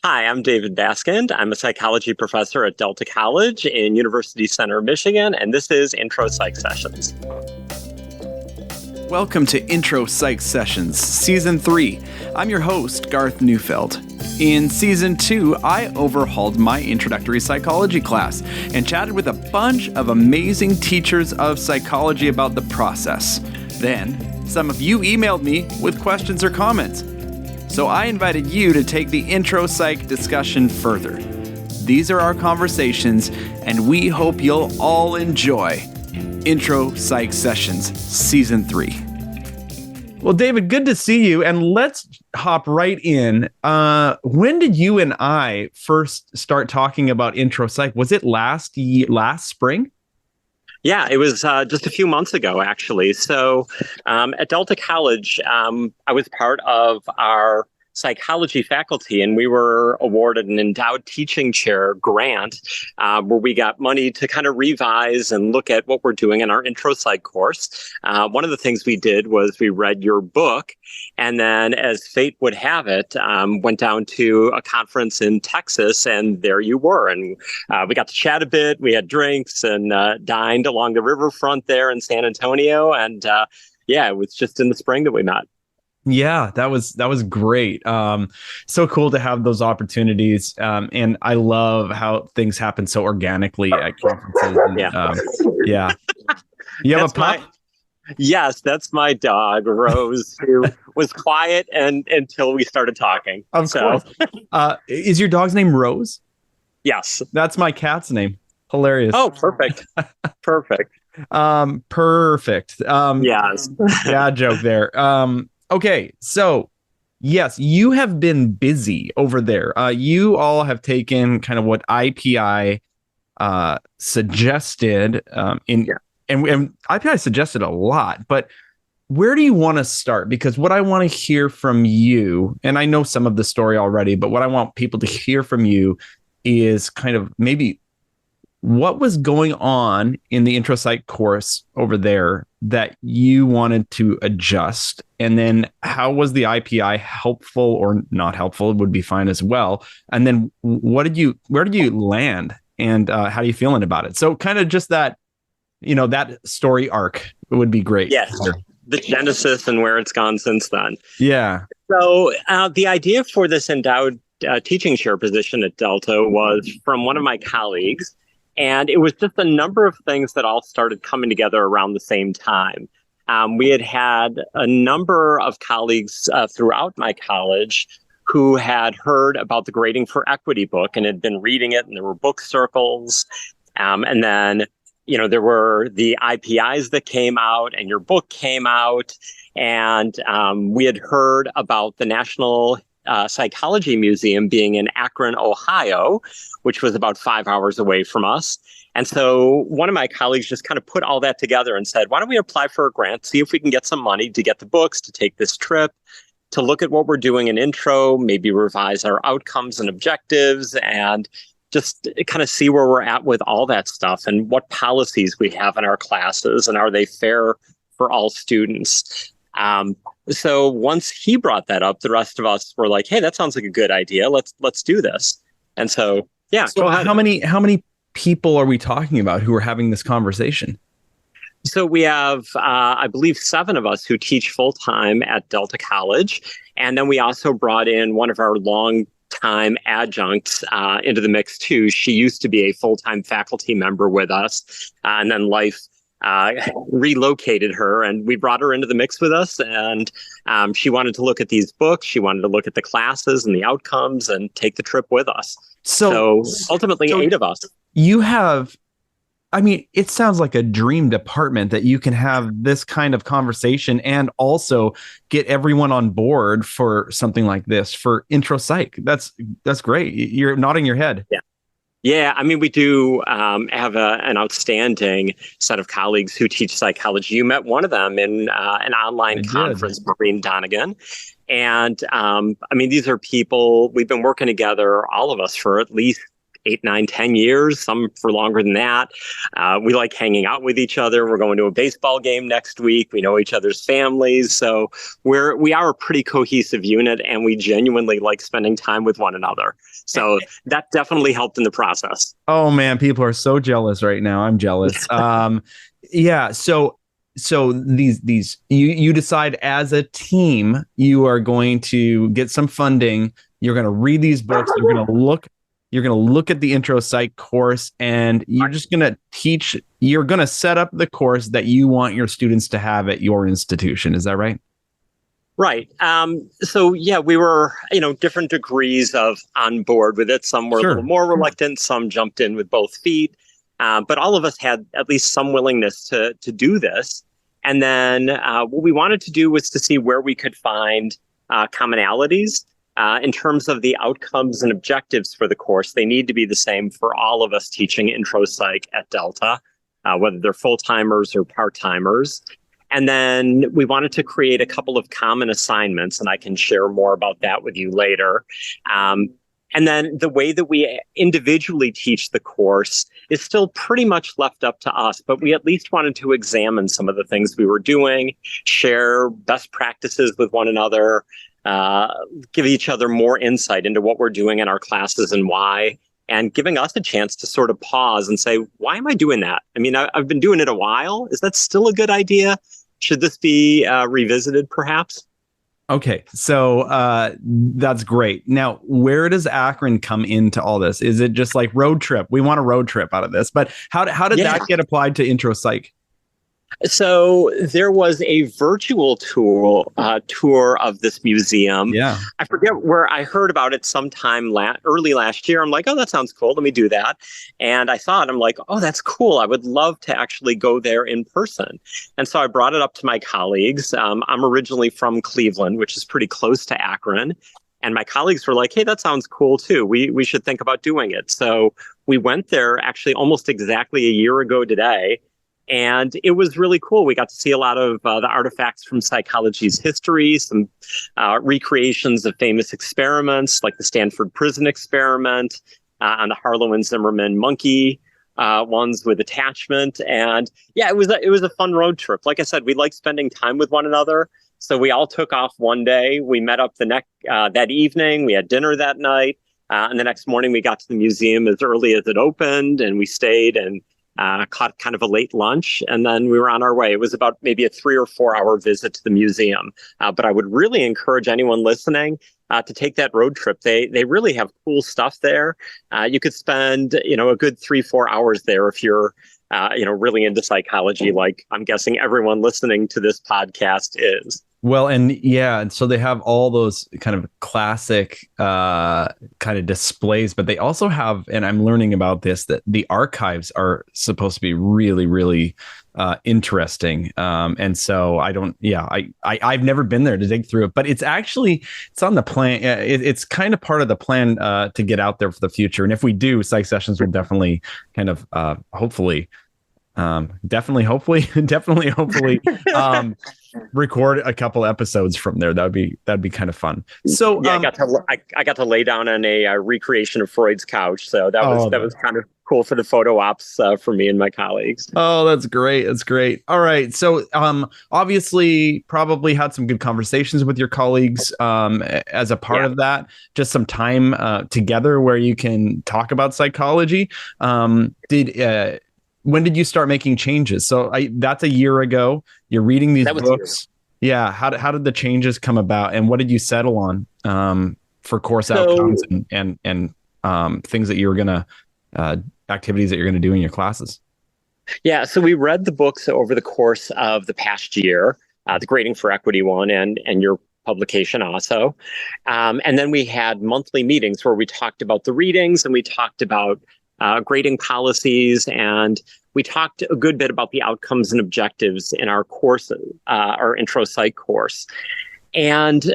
Hi, I'm David Baskind. I'm a psychology professor at Delta College in University Center, Michigan, and this is IntroPsychSessions. Welcome to IntroPsychSessions, Season 3. I'm your host, Garth Neufeld. In Season 2, I overhauled my Introductory Psychology class and chatted with a bunch of amazing teachers of psychology about the process. Then, some of you emailed me with questions or comments. So I invited you to take the intro psych discussion further. These are our conversations, and we hope you'll all enjoy Intro Psych Sessions Season 3. Well, David, good to see you, and let's hop right in. When did you and I first start talking about intro psych? Was it last spring? Yeah, it was just a few months ago, actually. So at Delta College, I was part of our psychology faculty, and we were awarded an endowed teaching chair grant where we got money to kind of revise and look at what we're doing in our intro psych course. One of the things we did was we read your book, and then as fate would have it, went down to a conference in Texas, and there you were. And we got to chat a bit. We had drinks and dined along the riverfront there in San Antonio. And yeah, it was just in the spring that we met. Yeah, that was great. So cool to have those opportunities. And I love how things happen so organically at conferences. And, yeah. You have a pup? Yes, that's my dog, Rose, who was quiet until we started talking. Of course. Is your dog's name Rose? Yes. That's my cat's name. Hilarious. Oh, perfect. Perfect. Perfect. Yes. Yeah, joke there. Okay, so yes, you have been busy over there. You all have taken kind of what IPI suggested and IPI suggested a lot, but where do you want to start? Because what I want to hear from you, and I know some of the story already, but what I want people to hear from you is kind of maybe what was going on in the intro psych course over there that you wanted to adjust? And then how was the IPI helpful or not helpful? It would be fine as well. And then where did you land, and how are you feeling about it? So kind of just that, that story arc would be great. Yes. The genesis and where it's gone since then. Yeah. So the idea for this endowed teaching chair position at Delta was from one of my colleagues. And it was just a number of things that all started coming together around the same time. We had a number of colleagues throughout my college who had heard about the Grading for Equity book and had been reading it, and there were book circles. And then, there were the IPIs that came out, and your book came out. And we had heard about the National Psychology Museum being in Akron, Ohio, which was about 5 hours away from us. And so one of my colleagues just kind of put all that together and said, why don't we apply for a grant, see if we can get some money to get the books, to take this trip, to look at what we're doing in intro, maybe revise our outcomes and objectives, and just kind of see where we're at with all that stuff and what policies we have in our classes, and are they fair for all students? So once he brought that up, the rest of us were like, hey, that sounds like a good idea. Let's do this. And so, yeah. So how many people are we talking about who are having this conversation? So we have, I believe, 7 of us who teach full-time at Delta College. And then we also brought in one of our long-time adjuncts into the mix too. She used to be a full-time faculty member with us, and then life relocated her, and we brought her into the mix with us. And she wanted to look at these books. She wanted to look at the classes and the outcomes and take the trip with us. So ultimately, 8 of us. You have, it sounds like a dream department that you can have this kind of conversation and also get everyone on board for something like this for intro psych. That's great. You're nodding your head. Yeah. Yeah, we do have an outstanding set of colleagues who teach psychology. You met one of them in an online conference, Maureen Donegan. And these are people, we've been working together, all of us, for at least 8, 9, 10 years, some for longer than that. We like hanging out with each other. We're going to a baseball game next week. We know each other's families. So we are a pretty cohesive unit, and we genuinely like spending time with one another. So that definitely helped in the process. Oh man, people are so jealous right now. I'm jealous. Yeah. So these you decide as a team, you are going to get some funding. You're going to read these books. You're going to look at the intro psych course, and you're just going to teach. You're going to set up the course that you want your students to have at your institution. Is that right? Right. So yeah, we were, different degrees of on board with it. Some were a little more reluctant. Some jumped in with both feet. But all of us had at least some willingness to do this. And then what we wanted to do was to see where we could find commonalities in terms of the outcomes and objectives for the course. They need to be the same for all of us teaching intro psych at Delta, whether they're full-timers or part-timers. And then we wanted to create a couple of common assignments, and I can share more about that with you later. And then the way that we individually teach the course is still pretty much left up to us, but we at least wanted to examine some of the things we were doing, share best practices with one another, give each other more insight into what we're doing in our classes and why, and giving us a chance to sort of pause and say, why am I doing that? I mean, I've been doing it a while. Is that still a good idea? Should this be revisited, perhaps? Okay, so that's great. Now, where does Akron come into all this? Is it just like road trip? We want a road trip out of this, but how did that get applied to intro psych? So there was a virtual tour of this museum. Yeah. I forget where I heard about it sometime early last year. I'm like, oh, that sounds cool. Let me do that. And I saw it. I'm like, oh, that's cool. I would love to actually go there in person. And so I brought it up to my colleagues. I'm originally from Cleveland, which is pretty close to Akron. And my colleagues were like, hey, that sounds cool, too. We should think about doing it. So we went there actually almost exactly a year ago today. And it was really cool. We got to see a lot of the artifacts from psychology's history, some recreations of famous experiments like the Stanford Prison Experiment, and the Harlow and Zimmerman monkey ones with attachment. And yeah, it was a fun road trip. Like I said, we like spending time with one another. So we all took off one day. We met up that evening. We had dinner that night. And the next morning we got to the museum as early as it opened, and we stayed and caught kind of a late lunch, and then we were on our way. It was about maybe a 3 or 4 hour visit to the museum. But I would really encourage anyone listening to take that road trip. They really have cool stuff there. You could spend, a good 3-4 hours there if you're, really into psychology, like I'm guessing everyone listening to this podcast is. Well, and yeah, so they have all those kind of classic kind of displays, but they also have, and I'm learning about this, that the archives are supposed to be really, really interesting. And so I've never been there to dig through it, but it's on the plan. It's kind of part of the plan to get out there for the future. And if we do, PsychSessions will definitely kind of hopefully record a couple episodes from there. That'd be kind of fun. So yeah, I got to lay down on a recreation of Freud's couch. So that was kind of cool for the photo ops for me and my colleagues. Oh, that's great. That's great. All right. So obviously probably had some good conversations with your colleagues as a part of that, just some time together where you can talk about psychology. When did you start making changes? So that's a year ago. You're reading these books. Yeah. How did the changes come about, and what did you settle on for course outcomes and things that you were gonna activities that you're gonna do in your classes? Yeah. So we read the books over the course of the past year, the Grading for Equity one and your publication also, and then we had monthly meetings where we talked about the readings and we talked about grading policies, and we talked a good bit about the outcomes and objectives in our course, our intro psych course. And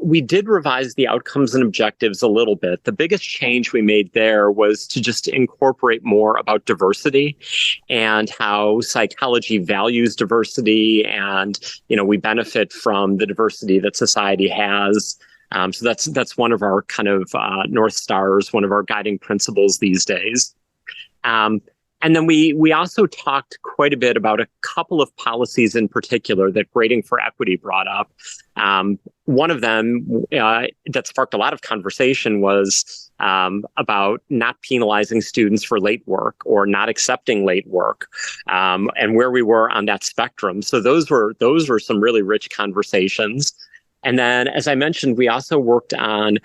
we did revise the outcomes and objectives a little bit. The biggest change we made there was to just incorporate more about diversity and how psychology values diversity. And, we benefit from the diversity that society has. So that's one of our kind of North Stars, one of our guiding principles these days. And then we also talked quite a bit about a couple of policies in particular that Grading for Equity brought up. One of them that sparked a lot of conversation was about not penalizing students for late work or not accepting late work, and where we were on that spectrum. So those were some really rich conversations. And then, as I mentioned, we also worked on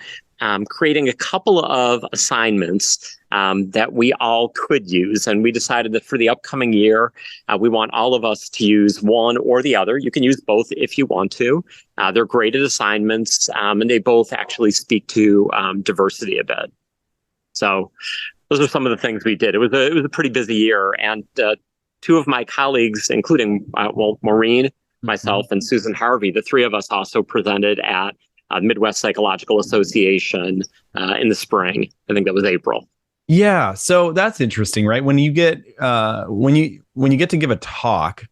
creating a couple of assignments that we all could use. And we decided that for the upcoming year, we want all of us to use one or the other. You can use both if you want to. They're graded assignments, and they both actually speak to diversity a bit. So those are some of the things we did. It was a pretty busy year. And two of my colleagues, including, Maureen, myself, and Susan Harvey, the three of us also presented at Midwest Psychological Association in the spring. I think that was April. Yeah, so that's interesting, right? When you get when you get to give a talk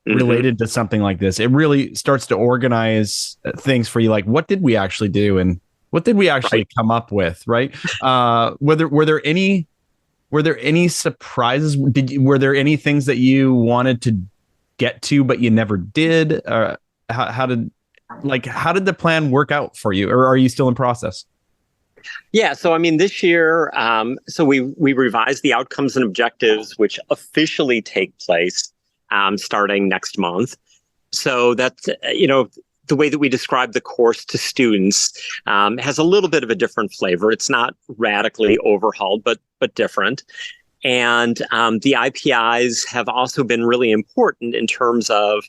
related to something like this, it really starts to organize things for you. Like, what did we actually do, and what did we actually come up with, right? Were there any surprises? Were there any things that you wanted to get to but you never did? How did the plan work out for you, or are you still in process? Yeah, so I mean, this year, so we revised the outcomes and objectives, which officially take place starting next month. So that's, the way that we describe the course to students has a little bit of a different flavor. It's not radically overhauled, but different. And the IPIs have also been really important in terms of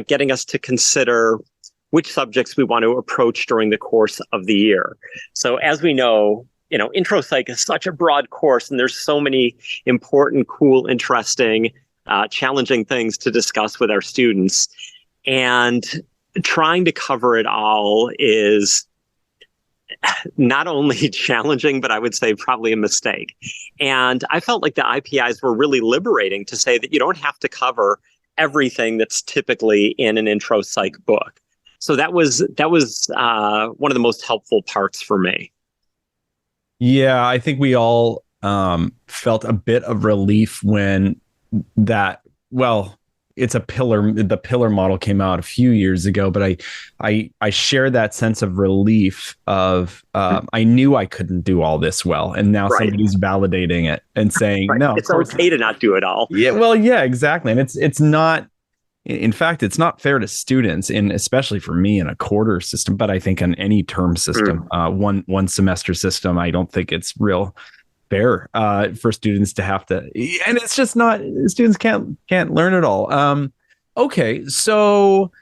getting us to consider which subjects we want to approach during the course of the year. So as we know, Intro Psych is such a broad course, and there's so many important, cool, interesting, challenging things to discuss with our students. And trying to cover it all is not only challenging, but I would say probably a mistake. And I felt like the IPIs were really liberating to say that you don't have to cover everything that's typically in an Intro Psych book. So that was one of the most helpful parts for me. Yeah, I think we all felt a bit of relief when it's the pillar model came out a few years ago, but I share that sense of relief of I knew I couldn't do all this well, and now somebody's validating it and saying no, it's okay to not do it all. Yeah, well, yeah, exactly, and it's not. In fact, it's not fair to students, and especially for me in a quarter system, but I think in any term system, one semester system, I don't think it's real fair for students to have to, and it's just not, students can't learn it all. Okay, so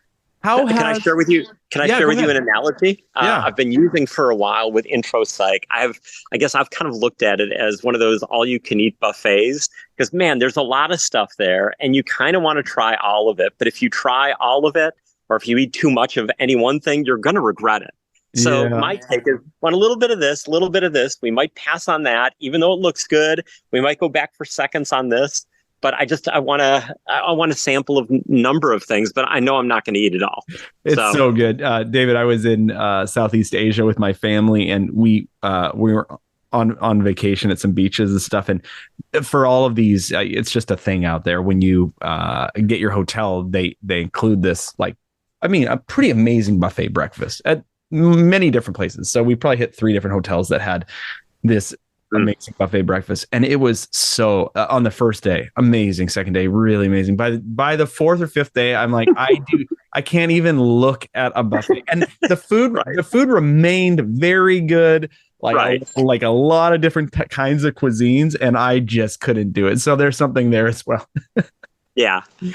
can I share with you? Can I share with you an analogy? I've been using for a while with Intro Psych. I guess I've kind of looked at it as one of those all-you-can-eat buffets, because man, there's a lot of stuff there, and you kind of want to try all of it. But if you try all of it, or if you eat too much of any one thing, you're going to regret it. So my take is, want a little bit of this, a little bit of this. We might pass on that, even though it looks good. We might go back for seconds on this. But I want a sample of number of things, but I know I'm not going to eat it all. It's so good. David, I was in Southeast Asia with my family, and we were on vacation at some beaches and stuff. And for all of these, it's just a thing out there. When you get your hotel, they include this, a pretty amazing buffet breakfast at many different places. So we probably hit 3 different hotels that had this amazing buffet breakfast, and it was so on the first day amazing, second day really amazing. By the 4th or 5th day, I'm like, I can't even look at a buffet, and the food remained very good, like a lot of different kinds of cuisines, and I just couldn't do it. So there's something there as well.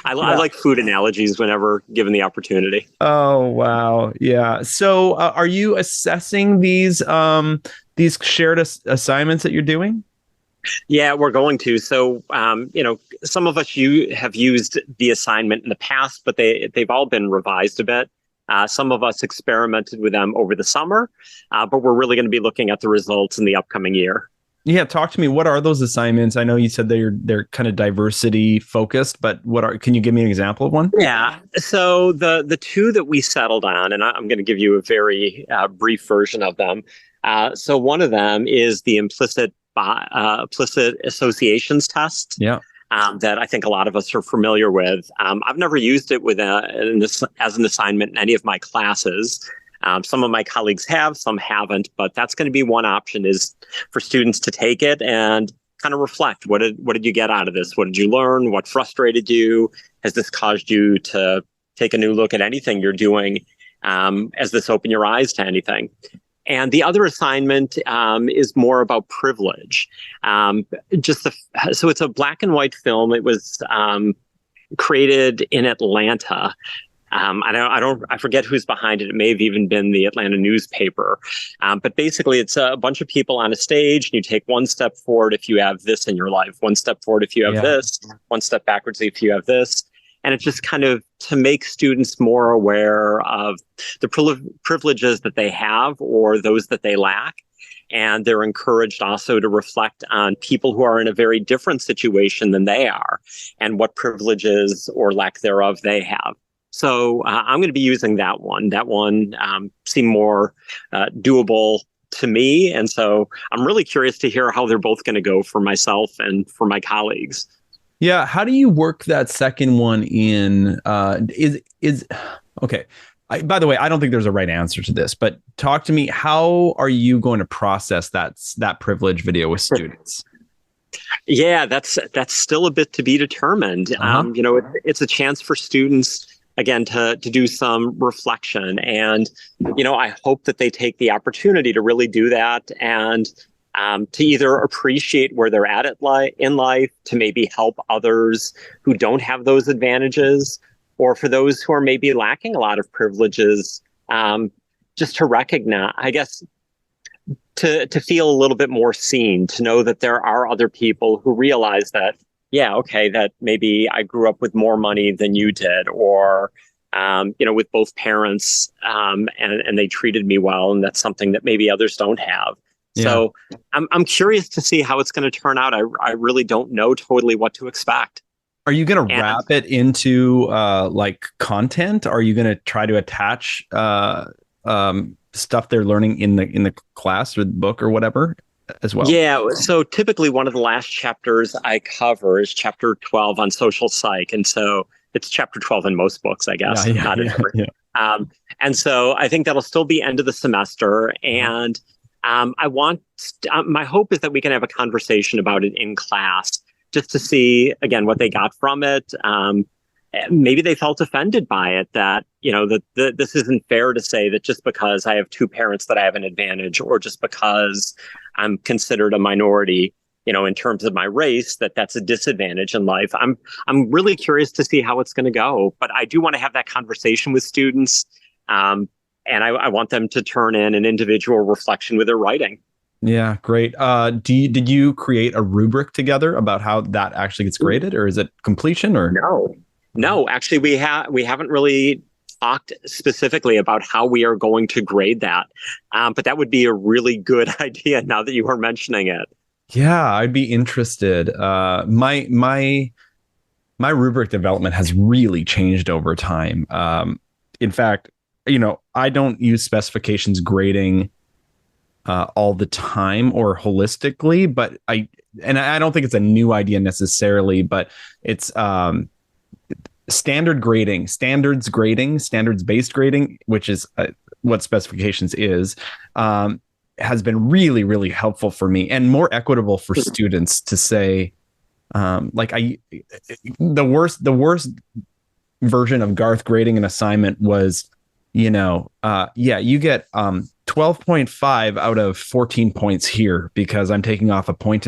I like food analogies whenever given the opportunity. Oh wow, yeah. So are you assessing these shared assignments that you're doing? Yeah, we're going to. So, some of us have used the assignment in the past, but they've all been revised a bit. Some of us experimented with them over the summer, but we're really going to be looking at the results in the upcoming year. Yeah, talk to me. What are those assignments? I know you said they're kind of diversity focused, but can you give me an example of one? Yeah. So the two that we settled on, and I'm going to give you a very brief version of them. So one of them is the implicit associations test. Yeah. That I think a lot of us are familiar with. I've never used it as an assignment in any of my classes. Some of my colleagues have, some haven't, but that's going to be one option, is for students to take it and kind of reflect. What did you get out of this? What did you learn? What frustrated you? Has this caused you to take a new look at anything you're doing? Has this opened your eyes to anything? And the other assignment is more about privilege. So it's a black and white film. It was created in Atlanta. I forget who's behind it. It may have even been the Atlanta newspaper. But basically, it's a bunch of people on a stage, and you take one step forward if you have this in your life, one step forward if you have this, one step backwards if you have this. And it's just kind of to make students more aware of the privileges that they have or those that they lack. And they're encouraged also to reflect on people who are in a very different situation than they are, and what privileges or lack thereof they have. So I'm going to be using that one. That one seemed more doable to me. And so I'm really curious to hear how they're both going to go for myself and for my colleagues. Yeah. How do you work that second one in? Okay. By the way, I don't think there's a right answer to this, but talk to me. How are you going to process that privilege video with students? Yeah, that's still a bit to be determined. It's a chance for students, again, to do some reflection. And, I hope that they take the opportunity to really do that, and to either appreciate where they're at in life, to maybe help others who don't have those advantages, or for those who are maybe lacking a lot of privileges, just to recognize, I guess, to feel a little bit more seen, to know that there are other people who realize that, yeah, okay, that maybe I grew up with more money than you did, or, with both parents, and they treated me well, and that's something that maybe others don't have. Yeah. So I'm curious to see how it's going to turn out. I really don't know totally what to expect. Are you going to wrap it into like content? Are you going to try to attach stuff they're learning in the class or the book or whatever as well? Yeah. So typically one of the last chapters I cover is chapter 12 on social psych. And so it's chapter 12 in most books, I guess. Not in every. And so I think that'll still be end of the semester. And I want, my hope is that we can have a conversation about it in class, just to see, again, what they got from it. Maybe they felt offended by it, that, that this isn't fair to say that just because I have two parents that I have an advantage, or just because I'm considered a minority, in terms of my race, that's a disadvantage in life. I'm really curious to see how it's going to go, but I do want to have that conversation with students. And I want them to turn in an individual reflection with their writing. Yeah, great. Did you create a rubric together about how that actually gets graded, or is it completion? Or no, actually we haven't really talked specifically about how we are going to grade that. But that would be a really good idea now that you are mentioning it. Yeah, I'd be interested. My rubric development has really changed over time. In fact, I don't use specifications grading all the time or holistically, but I don't think it's a new idea necessarily, but it's standards-based grading, which is what specifications is, has been really, really helpful for me, and more equitable for students to say, the worst version of Garth grading an assignment was, you get 12.5, out of 14 points here because I'm taking off 1.5 points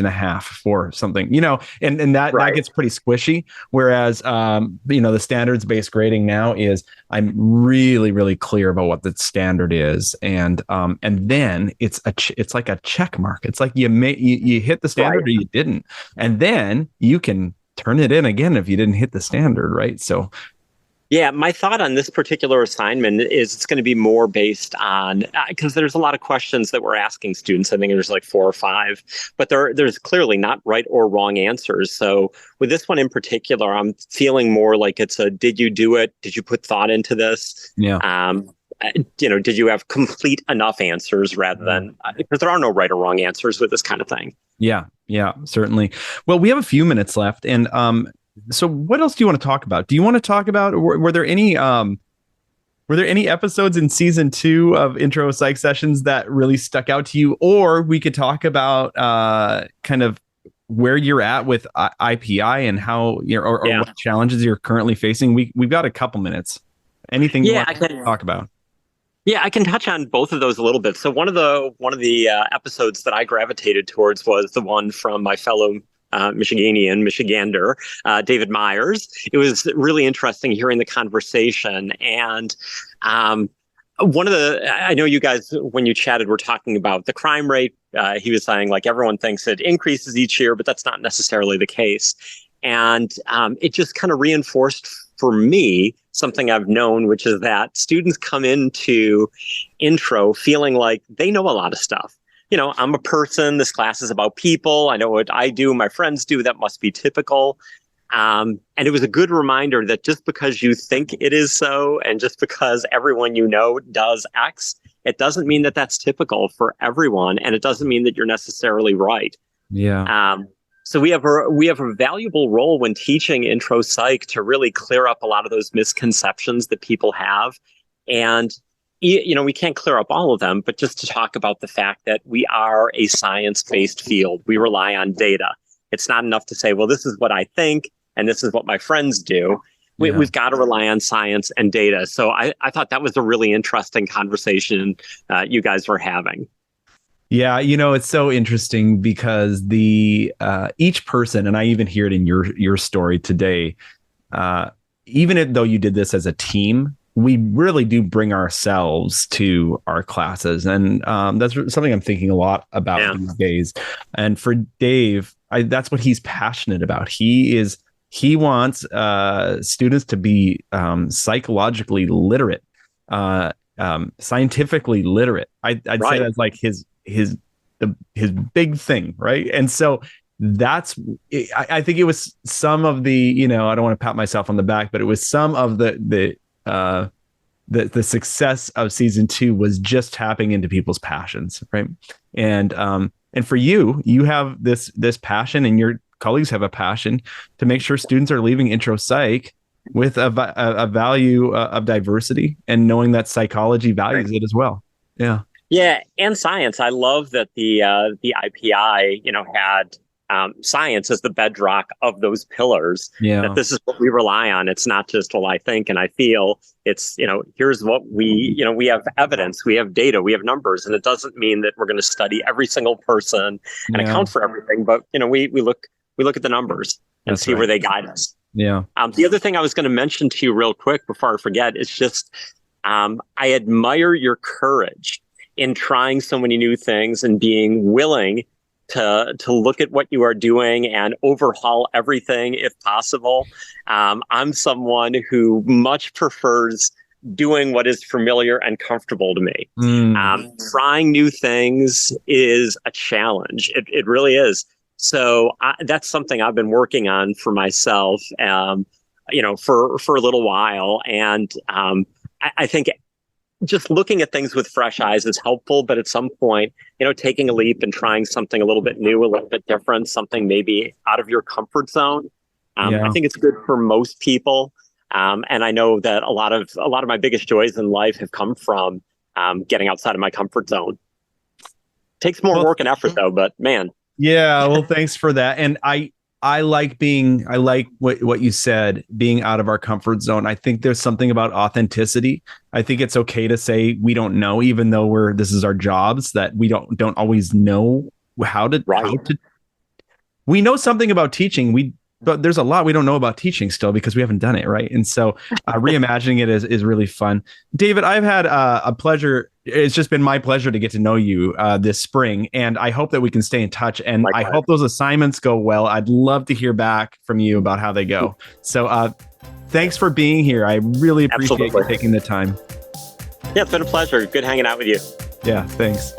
for something, and that gets pretty squishy. Whereas, the standards based grading now is, I'm really, really clear about what the standard is. And then it's like a check mark. It's like you hit the standard or you didn't. And then you can turn it in again if you didn't hit the standard. Right. So Yeah, my thought on this particular assignment is it's going to be more based on because there's a lot of questions that we're asking students. I think there's like 4 or 5, but there's clearly not right or wrong answers. So with this one in particular, I'm feeling more like it's a did you do it? Did you put thought into this? Yeah. Did you have complete enough answers rather than because there are no right or wrong answers with this kind of thing. Yeah, certainly. Well, we have a few minutes left, and so what else do you want to talk about? Do you want to talk about were there any episodes in season 2 of Intro Psych Sessions that really stuck out to you? Or we could talk about kind of where you're at with IPI and how or what challenges you're currently facing. We've got a couple minutes. Anything you want to talk about? Yeah, I can touch on both of those a little bit. So one of the episodes that I gravitated towards was the one from my fellow Michigander, David Myers. It was really interesting hearing the conversation. And I know you guys, when you chatted, were talking about the crime rate. He was saying like everyone thinks it increases each year, but that's not necessarily the case. And it just kind of reinforced for me something I've known, which is that students come into intro feeling like they know a lot of stuff. I'm a person. This class is about people. I know what I do. My friends do. That must be typical. And it was a good reminder that just because you think it is so, and just because everyone you know does X, it doesn't mean that that's typical for everyone. And it doesn't mean that you're necessarily right. Yeah. So we have a valuable role when teaching intro psych to really clear up a lot of those misconceptions that people have. And we can't clear up all of them, but just to talk about the fact that we are a science-based field. We rely on data. It's not enough to say, well, this is what I think, and this is what my friends do. We've got to rely on science and data. So I thought that was a really interesting conversation you guys were having. Yeah, it's so interesting because the each person, and I even hear it in your story today, even though you did this as a team, we really do bring ourselves to our classes. And that's something I'm thinking a lot about these days. And for Dave, that's what he's passionate about. He wants students to be psychologically literate, scientifically literate. I'd say that's like his big thing, right? And so I think it was some of the, I don't want to pat myself on the back, but it was some of the success of season 2 was just tapping into people's passions, right? And for you have this passion, and your colleagues have a passion to make sure students are leaving intro psych with a value of diversity and knowing that psychology values it as well. Yeah. Yeah, and science. I love that the IPI, had science as the bedrock of those pillars. Yeah. That this is what we rely on. It's not just, well, I think and I feel. It's, here's what we have evidence, we have data, we have numbers, and it doesn't mean that we're going to study every single person and account for everything. But we look at the numbers and see where they guide us. Yeah. The other thing I was going to mention to you real quick before I forget is just I admire your courage in trying so many new things and being willing to look at what you are doing and overhaul everything if possible. I'm someone who much prefers doing what is familiar and comfortable to me. Trying new things is a challenge. It really is. So that's something I've been working on for myself, for a little while. And I think just looking at things with fresh eyes is helpful, but at some point, taking a leap and trying something a little bit new, a little bit different, something maybe out of your comfort zone. I think it's good for most people. And I know that a lot of my biggest joys in life have come from getting outside of my comfort zone. Takes more work and effort though, but man. Yeah. Well, thanks for that. And I like what you said, being out of our comfort zone. I think there's something about authenticity. I think it's okay to say we don't know, even though this is our jobs, that we don't always know how to. We know something about teaching. But there's a lot we don't know about teaching still because we haven't done it, right? And so reimagining it is really fun. David, I've had a pleasure It's just been my pleasure to get to know you this spring, and I hope that we can stay in touch. And Likewise. I hope those assignments go well. I'd love to hear back from you about how they go. So thanks for being here. I really appreciate you taking the time. Yeah, it's been a pleasure. Good hanging out with you. Yeah, thanks.